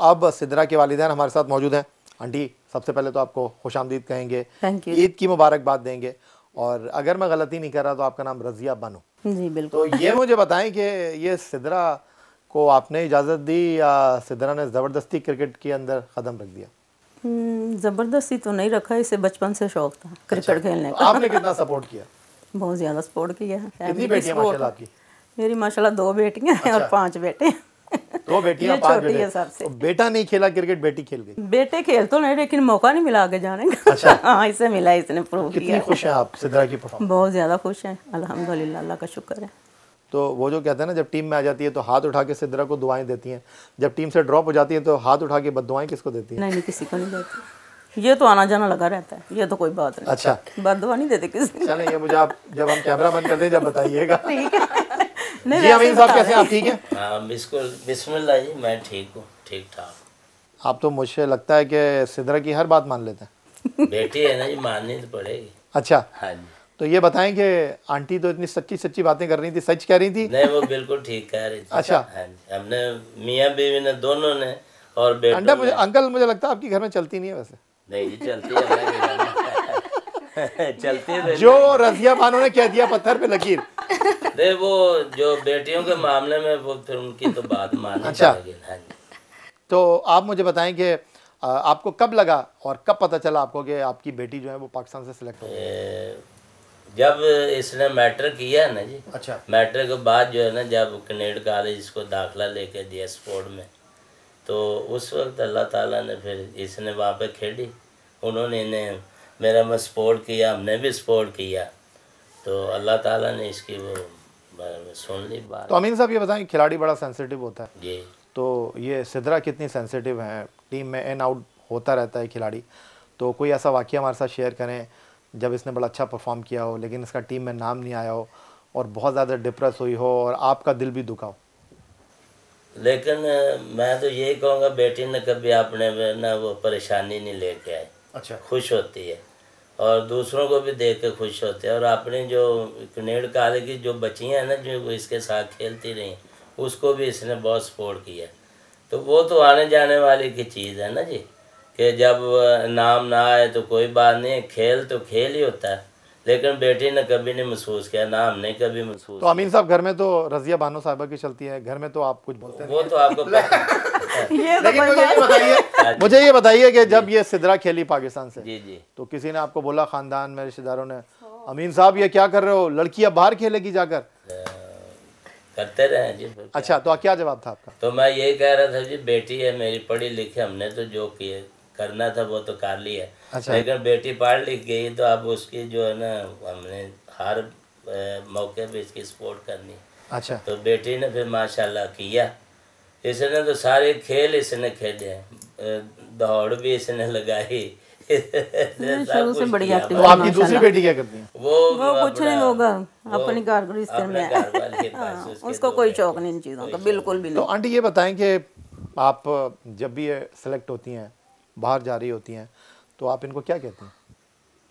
अब सिद्रा के वालिदैन हमारे साथ मौजूद हैं। आंटी, सबसे पहले तो आपको खुशामदीद कहेंगे, थैंक यू। ईद की मुबारकबाद देंगे, और अगर मैं गलती नहीं कर रहा तो आपका नाम रज़िया बानो। जी बिल्कुल। तो ये मुझे बताएं कि ये सिद्रा को आपने इजाज़त दी या सिद्रा ने ज़बरदस्ती क्रिकेट के अंदर कदम रख दिया? ज़बरदस्ती तो नहीं रखा, इसे बचपन से शौक था क्रिकेट खेलने तो का। आपने कितना सपोर्ट किया? बहुत ज़्यादा सपोर्ट किया है। कितनी बेटियां माशाल्लाह आपकी? मेरी माशाल्लाह 2 बेटियां हैं और 5 बेटे। 2 बेटियां, ये 5 छोटी बेटे। है सबसे। तो बेटा नहीं खेला क्रिकेट, बेटी खेल गई। बेटे खेल तो नहीं, लेकिन मौका नहीं मिला आगे जाने का। अच्छा। हाँ, इसे मिला, इसने प्रूव कितनी किया। खुश हैं आप सिद्रा की परफॉर्मेंस? बहुत ज़्यादा खुश हैं, अल्हम्दुलिल्लाह, अल्लाह का शुक्र है। तो वो जो कहते हैं ना, जब टीम में आ जाती है तो हाथ उठा के सिद्रा को दुआएं देती हैं, जब टीम से ड्रॉप हो जाती है तो हाथ उठा के बददुआएं किसको देती हैं? नहीं, किसी को नहीं देती। ये तो आना जाना लगा रहता है, ये तो कोई बात नहीं। अच्छा, बददुआ नहीं देते किसी को। चलें, ये मुझे आप जब हम कैमरा बंद कर दें जब बताइएगा। ठीक है। नहीं, जी अमीन साहब, कैसे हैं आप? ठीक हैं? हाँ बिल्कुल, बिस्मिल्लाह जी, मैं ठीक हूँ, ठीक ठाक। आप तो मुझे लगता है कि सिद्रा की हर बात मान लेते हैं। बेटी है ना जी, माननी तो पड़ेगी। अच्छा, हाँ जी। तो ये बताएं कि आंटी तो इतनी सच्ची सच्ची बातें कर रही थी, सच कह रही थी? नहीं, वो बिल्कुल ठीक कह रही थी। अच्छा। हाँ जी, हमने मियाँ बीवी ने दोनों ने और बेटों अंडा मुझे ने। अंकल, मुझे लगता है आपकी घर में चलती नहीं है वैसे। नहीं जी, चलती है अल्लाह के घर में। चलती है जो रज़िया बानो ने कह दिया पत्थर पे लकीर। नहीं, वो जो बेटियों के मामले में वो फिर उनकी तो बात माननी अच्छा। पड़ेगी। हाँ जी। तो आप मुझे बताएं कि आपको कब लगा और कब पता चला आपको कि आपकी बेटी जो है वो पाकिस्तान से सिलेक्ट हो गई? जब इसने मैट्रिक किया है ना जी, अच्छा। मैट्रिक के बाद जो है ना, जब कनेड कॉलेज इसको दाखिला लेके दिया स्पोर्ट में, तो उस वक्त अल्लाह ताला ने फिर इसने वहाँ पे खेली, उन्होंने इन्हें मेरा में सपोर्ट किया, हमने भी सपोर्ट किया, तो अल्लाह ताला ने इसकी वो सुन ली बात। तो अमीन साहब ये बताएं, खिलाड़ी बड़ा सेंसिटिव होता है जी। तो ये सिद्रा कितनी सेंसिटिव है? टीम में इन आउट होता रहता है खिलाड़ी, तो कोई ऐसा वाक़या हमारे साथ शेयर करें जब इसने बड़ा अच्छा परफॉर्म किया हो लेकिन इसका टीम में नाम नहीं आया हो और बहुत ज़्यादा डिप्रेस हुई हो और आपका दिल भी दुखा हो? लेकिन मैं तो यही कहूँगा, बेटी ने कभी अपने में ना वो परेशानी नहीं लेके आई। अच्छा। खुश होती है और दूसरों को भी देख के खुश होते हैं, और अपनी जो कनेड काले की जो बच्चियाँ हैं ना, जो इसके साथ खेलती रही, उसको भी इसने बहुत सपोर्ट किया। तो वो तो आने जाने वाली की चीज़ है ना जी, कि जब नाम ना आए तो कोई बात नहीं, खेल तो खेल ही होता है, लेकिन बेटी ने कभी नहीं महसूस किया, ना हमने कभी महसूस। तो अमीन साहब, घर में तो रज़िया बानो साहिबा की चलती है, घर में तो आप कुछ बोलते हैं? वो तो आपको मुझे ये बताइए कि जब ये सिद्रा खेली पाकिस्तान से, जी जी, तो किसी ने आपको बोला, खानदान में रिश्तेदारों ने, अमीन साहब ये क्या कर रहे हो, लड़की अब बाहर खेलेगी जाकर? करते रहे जी। अच्छा, तो क्या जवाब था आपका? तो मैं यही कह रहा था जी, बेटी है मेरी, पढ़ी लिखी, हमने तो जो किए करना था वो तो कर लिया। अच्छा। लेकिन बेटी पढ़ लिख गई तो अब उसकी जो है ना, हमने हर मौके पे इसकी सपोर्ट करनी। अच्छा। तो बेटी ने फिर माशाल्लाह किया, इसने तो सारे खेल इसने खेले हैं, दौड़ भी इसने लगाई। शुरू से बड़ी एक्टिव तो आपकी दूसरी बेटी क्या करती है? वो कुछ नहीं होगा, अपनी घर गृहस्थी में है। उसको कोई शौक नहीं इन चीज़ों का, बिल्कुल भी तो नहीं। आंटी ये बताएं कि आप जब भी ये सेलेक्ट होती हैं, बाहर जा रही होती हैं, तो आप इनको क्या कहती हैं?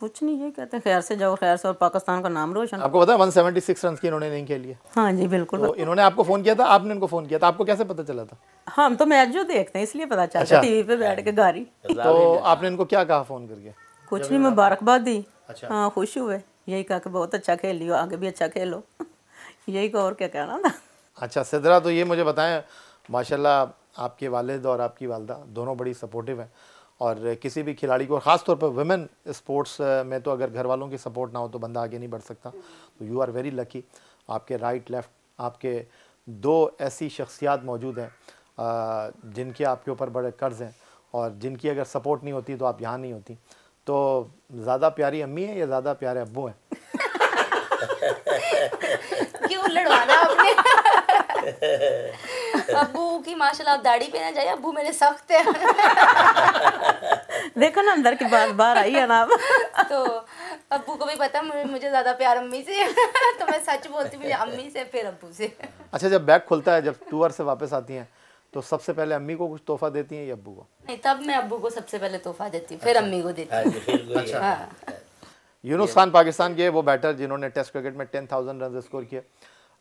कुछ नहीं, ये कहते हैं खैर से जाओ, खैर से, और पाकिस्तान का नाम रोशन। आपको पता है 176 रन की इन्होंने नहीं खेली है? हाँ जी बिल्कुल। तो इन्होंने आपको फ़ोन किया था, आपने इनको फ़ोन किया था, आपको कैसे पता चला था? हम तो मैच जो देखते हैं इसलिए पता चलता है, टीवी पे बैठ के गारी। तो आपने इनको क्या कहा फ़ोन करके? कुछ नहीं, मुबारकबाद दी। हाँ, खुश हुए, यही कहा कि बहुत अच्छा खेल लियो, आगे भी अच्छा खेलो। यही को और क्या कहना था। अच्छा सिद्रा, तो ये मुझे बताएं, माशाल्लाह आपके वालिद और आपकी वालदा दोनों बड़ी सपोर्टिव हैं, और किसी भी खिलाड़ी को, ख़ास तौर पर वुमेन स्पोर्ट्स में तो अगर घर वालों की सपोर्ट ना हो तो बंदा आगे नहीं बढ़ सकता। तो यू आर वेरी लकी, आपके राइट लेफ़्ट आपके 2 ऐसी शख्सियात मौजूद हैं जिनके आपके ऊपर बड़े कर्ज़ हैं, और जिनकी अगर सपोर्ट नहीं होती तो आप यहाँ नहीं होती। तो ज़्यादा प्यारी अम्मी है या ज़्यादा प्यारे अब्बू हैं? क्यों लड़वाना आपने? अब्बू की माशाल्लाह आप दाढ़ी पे ना जाइए, अब्बू मेरे सख्त है। देखो ना, अंदर की बात बाहर आई है ना अब। तो अब्बू को भी पता मुझे ज़्यादा प्यार अम्मी से। तो मैं सच बोलती हूँ, मुझे अम्मी से फिर अब्बू से। अच्छा, जब बैग खुलता है, जब टूर से वापस आती हैं, तो सबसे पहले अम्मी को कुछ तोहफा देती हैं या अब्बू को? नहीं, तब मैं अब्बू को सबसे पहले तोहफा देती हूँ, फिर अम्मी को देती हूँ। अच्छा। यूनुस खान पाकिस्तान के वो बैटर जिन्होंने टेस्ट क्रिकेट में 10,000 रन स्कोर किए,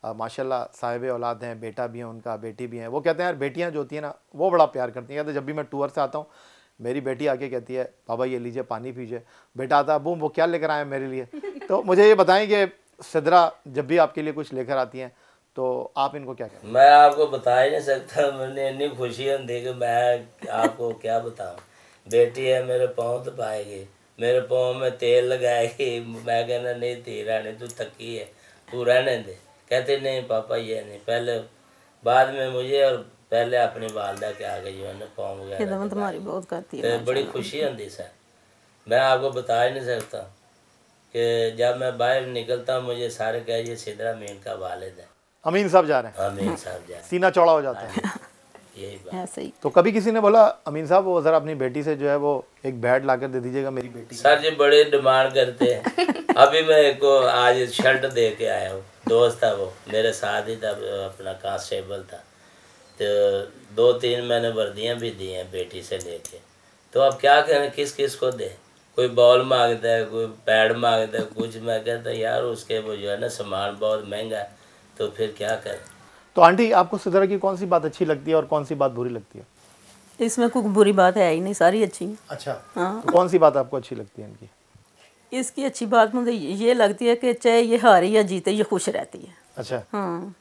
माशाल्लाह साहिब औलाद हैं, बेटा भी है उनका, बेटी भी हैं। वो कहते हैं यार बेटियां जो होती हैं ना वो बड़ा प्यार करती हैं। कहते जब भी मैं टूर से आता हूँ मेरी बेटी आके कहती है बाबा ये लीजिए पानी पीजिए। बेटा आता अबू वो क्या लेकर आए मेरे लिए। तो मुझे ये बताएं कि सिद्रा जब भी आपके लिए कुछ लेकर आती हैं तो आप इनको क्या कहते हैं? मैं आपको बता ही नहीं सकता, मैंने इतनी खुशी होती कि मैं आपको क्या बताऊं। बेटी है मेरे पाँव दबाएगी, मेरे पाँव में तेल लगाएगी, मैं कहना नहीं धी रानी तू थकी है तू रहने दे। कहते नहीं पापा ये नहीं, पहले बाद में मुझे और पहले अपनी वालदा के आगे जो है ना पाँव वगैरह तुम्हारी बहुत करती है। तो बड़ी खुशी होती सर, मैं आपको बता ही नहीं सकता कि जब मैं बाहर निकलता हूँ मुझे सारे कह ये सिद्रा मीन का वालिद है। अमीन साहब जा रहे हैं, अमीन साहब जा रहे हैं। सीना चौड़ा हो जाता है। यही बात। ऐसे ही तो कभी किसी ने बोला अमीन साहब वो ज़रा अपनी बेटी से जो है वो एक बैट ला कर दे दीजिएगा मेरी बेटी? सर जी बड़े डिमांड करते हैं। अभी मैं एक को आज शर्ट दे के आया हूँ, दोस्त था वो मेरे साथ ही था, अपना कांस्टेबल था। तो 2-3 मैंने वर्दियाँ भी दी हैं बेटी से लेके। तो अब क्या करें किस किस को दे, कोई बॉल मांगता है, कोई पैड मांगता है, कुछ। मैं कहता यार उसके वो जो है ना सामान बहुत महंगा है, तो फिर क्या करें। तो आंटी आपको सिद्रा की कौन सी बात अच्छी लगती है और कौन सी बात बुरी लगती है? इसमें कोई बुरी बात है ही नहीं, सारी अच्छी है। अच्छा हाँ। तो कौन सी बात आपको अच्छी लगती है इनकी? इसकी अच्छी बात मुझे ये लगती है कि चाहे ये हारे या जीते ये खुश रहती है। अच्छा हाँ,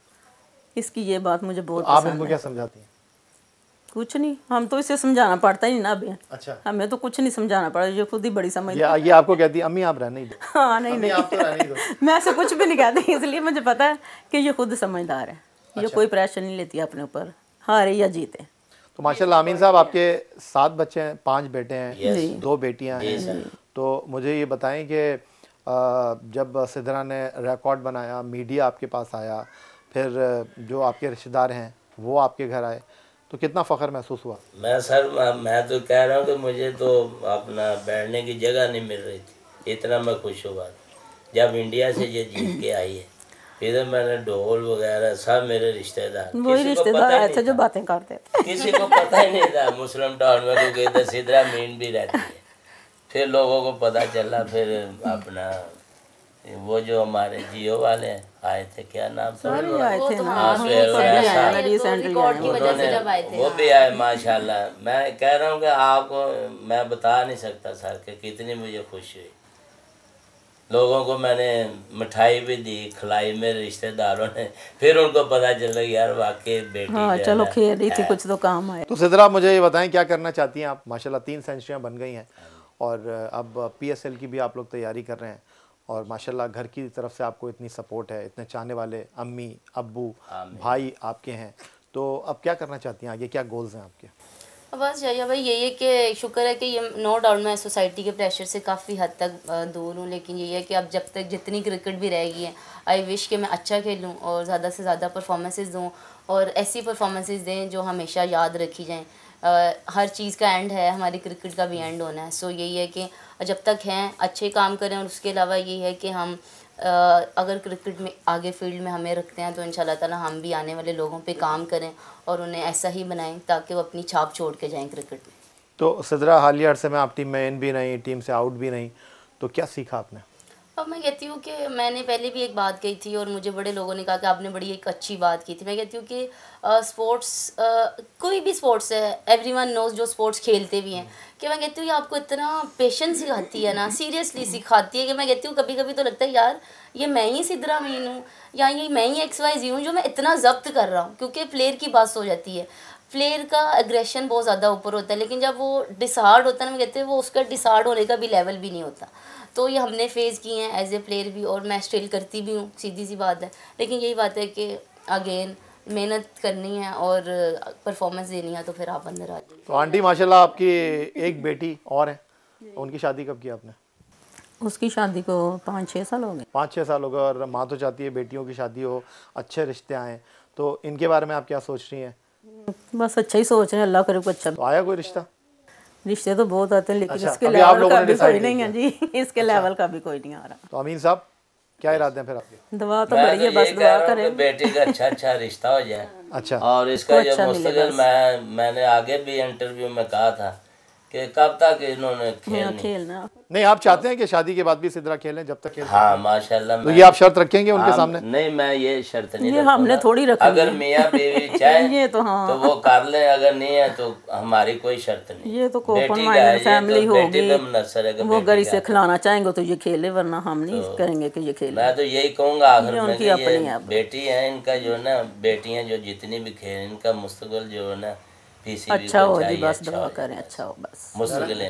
इसकी ये बात मुझे बहुत आप पसंद इनको है। क्या समझाती हैं? कुछ नहीं, हम तो इसे समझाना पड़ता ही ना अभी। अच्छा हमें तो कुछ नहीं समझाना पड़ा, ये खुद ही बड़ी समझ। ये आपको कहती है अम्मी आप रहने ही दो। हाँ नहीं अम्मी, नहीं आप तो रहने ही दो। मैं ऐसे कुछ भी नहीं कहती, इसलिए मुझे पता है कि ये खुद समझदार है। ये कोई प्रेशर नहीं लेती अपने ऊपर, हारे या जीते। तो माशाल्लाह अमीन साहब आपके 7 बच्चे हैं, 5 बेटे हैं, 2 बेटियां हैं। तो मुझे ये बताएं कि जब सिद्रा ने रिकॉर्ड बनाया, मीडिया आपके पास आया, फिर जो आपके रिश्तेदार हैं वो आपके घर आए, तो कितना फ़ख्र महसूस हुआ? मैं सर मैं तो कह रहा हूँ कि मुझे तो अपना बैठने की जगह नहीं मिल रही थी, इतना मैं खुश हुआ जब इंडिया से ये जीत के आई है। फिर मैंने ढोल वगैरह सब मेरे रिश्तेदार, वही रिश्तेदार आए थे जो बातें करते थे। किसी को पता ही नहीं था मुस्लिम टाउन में, क्योंकि इधर सिद्रा मीन भी रहती है। फिर लोगों को पता चला, फिर अपना वो जो हमारे जियो वाले आए थे, क्या नाम था, सारे आए थे ना, हाँ, हम सुहेल सब भी राय आए साहब। ना रिसेंटली रिकॉर्ड की वजह से जब आए थे। वो भी आए माशाल्लाह। मैं कह रहा हूँ कि आपको मैं बता नहीं सकता सर कि कितनी मुझे खुशी हुई। लोगों को मैंने मिठाई भी दी, खिलाई मेरे रिश्तेदारों ने, फिर उनको पता चला यार वाकई बेटी हाँ जो है चलो ना, खेल रही थी, कुछ तो काम आए। तो सिद्रा मुझे ये बताएं क्या करना चाहती हैं आप? माशाल्लाह 3 सेंचुरियाँ बन गई हैं और अब PSL की भी आप लोग तैयारी कर रहे हैं और माशाल्लाह घर की तरफ से आपको इतनी सपोर्ट है, इतने चाहने वाले अम्मी अब्बू भाई आपके हैं। तो अब क्या करना चाहती हैं आगे, क्या गोल्स हैं आपके? बस जया भाई यही है कि शुक्र है कि ये नो डाउट मैं सोसाइटी के प्रेशर से काफ़ी हद तक दूर हूँ, लेकिन यही है कि अब जब तक जितनी क्रिकेट भी रहेगी है, आई विश कि मैं अच्छा खेलूँ और ज़्यादा से ज़्यादा परफॉर्मेंसेस दूँ और ऐसी परफॉर्मेंसेस दें जो हमेशा याद रखी जाएँ। हर चीज़ का एंड है, हमारी क्रिकेट का भी एंड होना है। सो यही है कि जब तक हैं अच्छे काम करें और उसके अलावा यही है कि हम अगर क्रिकेट में आगे फील्ड में हमें रखते हैं तो इंशाल्लाह ताला हम भी आने वाले लोगों पे काम करें और उन्हें ऐसा ही बनाएं ताकि वो अपनी छाप छोड़ के जाएं क्रिकेट में। तो सिद्रा हालिया अरसे में आप टीम में इन भी नहीं, टीम से आउट भी नहीं, तो क्या सीखा आपने? अब मैं कहती हूँ कि मैंने पहले भी एक बात कही थी और मुझे बड़े लोगों ने कहा कि आपने बड़ी एक अच्छी बात की थी। मैं कहती हूँ कि स्पोर्ट्स कोई भी स्पोर्ट्स है, एवरीवन नोज जो स्पोर्ट्स खेलते भी हैं, कि मैं कहती हूँ ये आपको इतना पेशेंस सिखाती है ना, सीरियसली सिखाती है कि मैं कहती हूँ कभी कभी तो लगता है यार ये मैं ही सिद्रा मीन हूँ या ये मैं ही XYZ हूँ जो मैं इतना जब्त कर रहा हूँ। क्योंकि प्लेयर की बात हो जाती है, प्लेयर का एग्रेशन बहुत ज़्यादा ऊपर होता है, लेकिन जब वो डिसहार्ड होता है ना, मैं कहती हूँ वो उसका डिसहार्ड होने का भी लेवल भी नहीं होता। तो ये हमने फेस किए हैं एज ए प्लेयर भी और मैं स्टिल करती भी हूँ, सीधी सी बात है। लेकिन यही बात है कि अगेन मेहनत करनी है और परफॉर्मेंस देनी है तो फिर आप अंदर आ जाइए। तो आंटी माशाल्लाह आपकी एक बेटी और है, उनकी शादी कब की आपने? उसकी शादी को 5-6 साल हो गए। 5-6 साल हो गए और माँ तो चाहती है बेटियों की शादी हो, अच्छे रिश्ते आएँ, तो इनके बारे में आप क्या सोच रही हैं? बस अच्छा ही सोच रहे हैं, अल्लाह करे को अच्छा। तो आया कोई रिश्ता? रिश्ते तो बहुत आते हैं लेकिन अच्छा, इसके अभी आप लेवल लोगों का ने भी decide कोई नहीं नहीं है जी, इसके लेवल का भी कोई नहीं आ रहा। तो अमीन साहब क्या इरादे हैं फिर आपके? दुआ तो मैं बड़ी है, तो बस ये कह दुआ रहा हूँ कि करें। बेटी का अच्छा रिश्ता हो जाए अच्छा और इसका जो अच्छा मिले मुस्तकिल बस। मैंने आगे भी इंटरव्यू में कहा था कि कब तक इन्होंने खेलनी। खेलना नहीं, आप चाहते हैं कि शादी के बाद भी इसी तरह खेलें जब तक खेल? हाँ माशाल्लाह। तो ये आप शर्त रखेंगे उनके सामने? नहीं, मैं ये शर्त नहीं ये हमने थोड़ी रखी है। अगर मियाँ बीवी चाहे ये तो हाँ, तो वो कर ले, अगर नहीं है तो हमारी कोई शर्त नहीं। ये तो बेटी ओपन का है, माइंडेड ये फैमिली तो बेटी पे होगी, मुनसर है कि वो बेटी गरी का से है। खिलाना चाहेंगे तो ये खेले, वरना हम नहीं करेंगे कि ये खेले। मैं तो यही कहूँगा आखिर ये में उनकी कि अपनी ये है। बेटी है, इनका जो है ना, बेटियाँ जो जितनी भी खेल, इनका मुस्तकबिल जो है ना पीसीबी अच्छा को हो जी, चाहिए, बस अच्छा दुआ हो करें, जाए। अच्छा हो बस। मुस्तकबिल